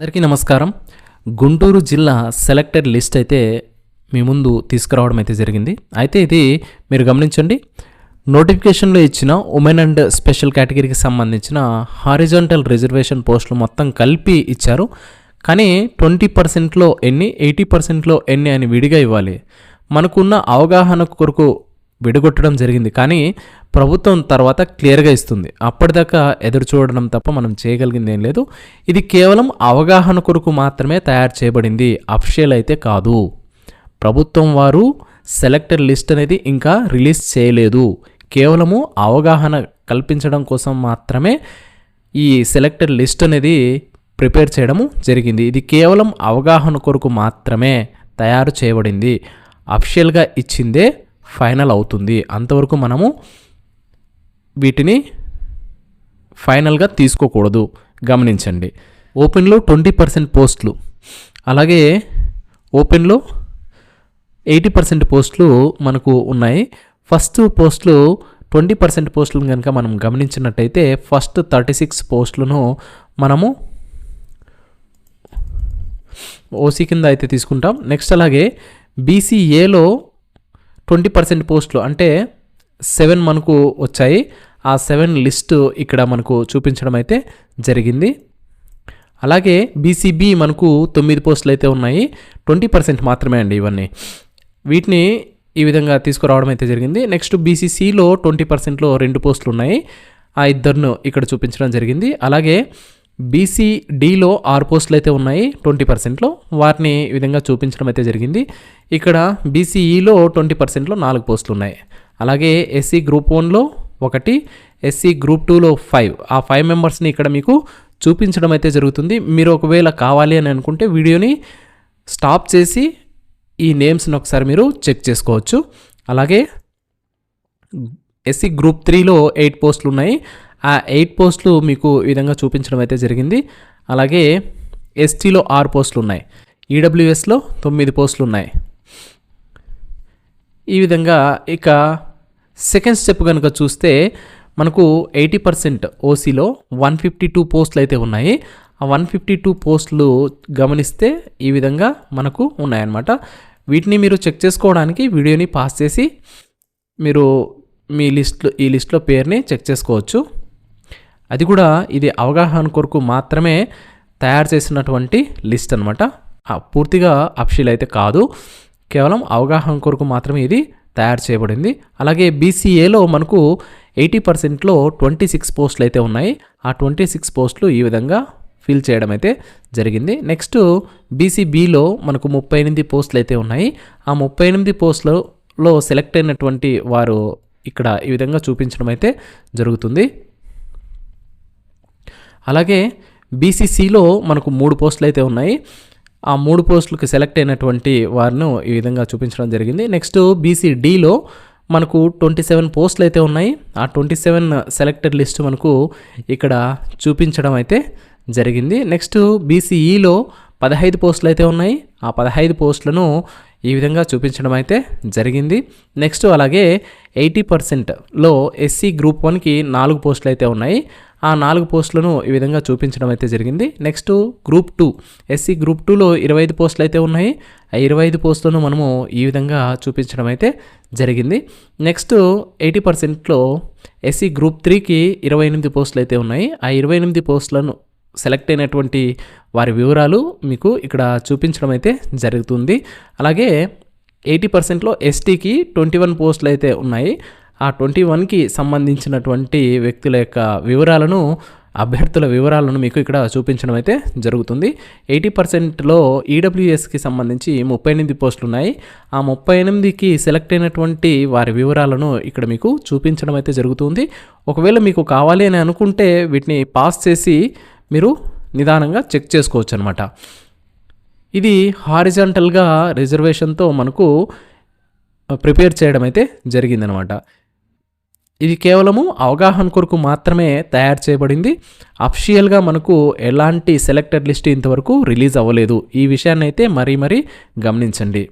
అందరికీ నమస్కారం. గుంటూరు జిల్లా సెలెక్టెడ్ లిస్ట్ అయితే మీ ముందు తీసుకురావడం అయితే జరిగింది. అయితే ఇది మీరు గమనించండి, నోటిఫికేషన్లో ఇచ్చిన ఉమెన్ అండ్ స్పెషల్ కేటగిరీకి సంబంధించిన హారిజాంటల్ రిజర్వేషన్ పోస్టులు మొత్తం కలిపి ఇచ్చారు. కానీ 20%లో ఎన్ని, 80%లో ఎన్ని అని విడిగా ఇవ్వాలి. మనకున్న అవగాహన కొరకు విడగొట్టడం జరిగింది. కానీ ప్రభుత్వం తర్వాత క్లియర్గా ఇస్తుంది. అప్పటిదాకా ఎదురు చూడడం తప్ప మనం చేయగలిగింది ఏం లేదు. ఇది కేవలం అవగాహన కొరకు మాత్రమే తయారు చేయబడింది, అఫిషియల్ అయితే కాదు. ప్రభుత్వం వారు సెలెక్టెడ్ లిస్ట్ అనేది ఇంకా రిలీజ్ చేయలేదు. కేవలము అవగాహన కల్పించడం కోసం మాత్రమే ఈ సెలెక్టెడ్ లిస్ట్ అనేది ప్రిపేర్ చేయడము జరిగింది. ఇది కేవలం అవగాహన కొరకు మాత్రమే తయారు చేయబడింది. అఫిషియల్గా ఇచ్చిందే ఫైనల్ అవుతుంది. అంతవరకు మనము వీటిని ఫైనల్గా తీసుకోకూడదు, గమనించండి. ఓపెన్లో 20% పోస్టులు, అలాగే ఓపెన్లో 80% పోస్టులు మనకు ఉన్నాయి. ఫస్ట్ పోస్టులు 20% పోస్టులను కనుక మనం గమనించినట్టయితే ఫస్ట్ 36 పోస్టులను మనము ఓసీ కింద అయితే తీసుకుంటాం. నెక్స్ట్ అలాగే బీసీఏలో 20% పోస్టులు అంటే 7 మనకు వచ్చాయి. ఆ 7 లిస్టు ఇక్కడ మనకు చూపించడం అయితే జరిగింది. అలాగే బీసీబీ మనకు 9 పోస్టులు అయితే ఉన్నాయి. 20% మాత్రమే అండి ఇవన్నీ. వీటిని ఈ విధంగా తీసుకురావడం అయితే జరిగింది. నెక్స్ట్ బీసీసీలో 20%లో 2 పోస్టులు ఉన్నాయి. ఆ ఇద్దరును ఇక్కడ చూపించడం జరిగింది. అలాగే బీసీడీలో 6 పోస్టులు అయితే ఉన్నాయి 20%లో, వాటిని ఈ విధంగా చూపించడం అయితే జరిగింది. ఇక్కడ బీసీఈలో 20%లో 4 పోస్టులు ఉన్నాయి. అలాగే ఎస్సీ గ్రూప్ 1లో 1, ఎస్సీ గ్రూప్ 2లో 5, ఆ 5 మెంబర్స్ని ఇక్కడ మీకు చూపించడం అయితే జరుగుతుంది. మీరు ఒకవేళ కావాలి అని అనుకుంటే వీడియోని స్టాప్ చేసి ఈ నేమ్స్ని ఒకసారి మీరు చెక్ చేసుకోవచ్చు. అలాగే ఎస్సీ గ్రూప్ 3లో 8 పోస్టులు ఉన్నాయి. ఆ 8 పోస్టులు మీకు ఈ విధంగా చూపించడం అయితే జరిగింది. అలాగే ఎస్టీలో 6 పోస్టులు ఉన్నాయి. ఈడబ్ల్యూఎస్లో 9 పోస్టులు ఉన్నాయి. ఈ విధంగా ఇక సెకండ్ స్టెప్ కనుక చూస్తే మనకు 80% ఓసీలో 152 పోస్టులు అయితే ఉన్నాయి. ఆ 152 పోస్టులు గమనిస్తే ఈ విధంగా మనకు ఉన్నాయన్నమాట. వీటిని మీరు చెక్ చేసుకోవడానికి వీడియోని పాస్ చేసి మీరు ఈ లిస్ట్లో పేరుని చెక్ చేసుకోవచ్చు. అది కూడా ఇది అవగాహన కొరకు మాత్రమే తయారు చేసినటువంటి లిస్ట్ అనమాట. పూర్తిగా అఫిషియల్ అయితే కాదు, కేవలం అవగాహన కొరకు మాత్రమే ఇది తయారు చేయబడింది. అలాగే బీసీఏలో మనకు 80%లో 26 పోస్టులు అయితే ఉన్నాయి. ఆ 26 పోస్టులు ఈ విధంగా ఫిల్ చేయడం అయితే జరిగింది. నెక్స్ట్ బీసీబీలో మనకు 38 పోస్టులు అయితే ఉన్నాయి. ఆ 38 పోస్టులలో సెలెక్ట్ అయినటువంటి వారు ఇక్కడ ఈ విధంగా చూపించడం అయితే జరుగుతుంది. అలాగే బీసీసీలో మనకు 3 పోస్టులు అయితే ఉన్నాయి. ఆ 3 పోస్టులకు సెలెక్ట్ అయినటువంటి వారిని ఈ విధంగా చూపించడం జరిగింది. నెక్స్ట్ బీసీడీలో మనకు 27 పోస్టులు అయితే ఉన్నాయి. ఆ 27 సెలెక్టెడ్ లిస్ట్ మనకు ఇక్కడ చూపించడం అయితే జరిగింది. నెక్స్ట్ బీసీఈలో 15 పోస్టులు అయితే ఉన్నాయి. ఆ 15 పోస్టులను ఈ విధంగా చూపించడం అయితే జరిగింది. నెక్స్ట్ అలాగే 80%లో ఎస్సీ గ్రూప్ 1కి 4 పోస్టులు అయితే ఉన్నాయి. ఆ 4 పోస్టులను ఈ విధంగా చూపించడం అయితే జరిగింది. నెక్స్ట్ గ్రూప్ 2, ఎస్సీ గ్రూప్ 2లో 25 పోస్టులు అయితే ఉన్నాయి. ఆ 25 పోస్టులను మనము ఈ విధంగా చూపించడం అయితే జరిగింది. నెక్స్ట్ 80%లో ఎస్సీ గ్రూప్ 3కి 28 పోస్టులు అయితే ఉన్నాయి. ఆ 28 పోస్టులను సెలెక్ట్ అయినటువంటి వారి వివరాలు మీకు ఇక్కడ చూపించడం అయితే జరుగుతుంది. అలాగే 80%లో ఎస్టీకి 21 పోస్టులు అయితే ఉన్నాయి. ఆ 21కి సంబంధించినటువంటి వ్యక్తుల యొక్క వివరాలను, అభ్యర్థుల వివరాలను మీకు ఇక్కడ చూపించడం అయితే జరుగుతుంది. 80%లో ఈడబ్ల్యూఎస్కి సంబంధించి 38 పోస్టులు ఉన్నాయి. ఆ 38కి సెలెక్ట్ అయినటువంటి వారి వివరాలను ఇక్కడ మీకు చూపించడం అయితే జరుగుతుంది. ఒకవేళ మీకు కావాలి అని అనుకుంటే వీటిని పాస్ చేసి మీరు నిదానంగా చెక్ చేసుకోవచ్చు అనమాట. ఇది హారిజాంటల్గా రిజర్వేషన్తో మనకు ప్రిపేర్ చేయడం అయితే జరిగిందనమాట. ఇది కేవలము అవగాహన కొరకు మాత్రమే తయారు చేయబడింది. అఫిషియల్గా మనకు ఎలాంటి సెలెక్టెడ్ లిస్ట్ ఇంతవరకు రిలీజ్ అవ్వలేదు. ఈ విషయాన్ని అయితే మరీ గమనించండి.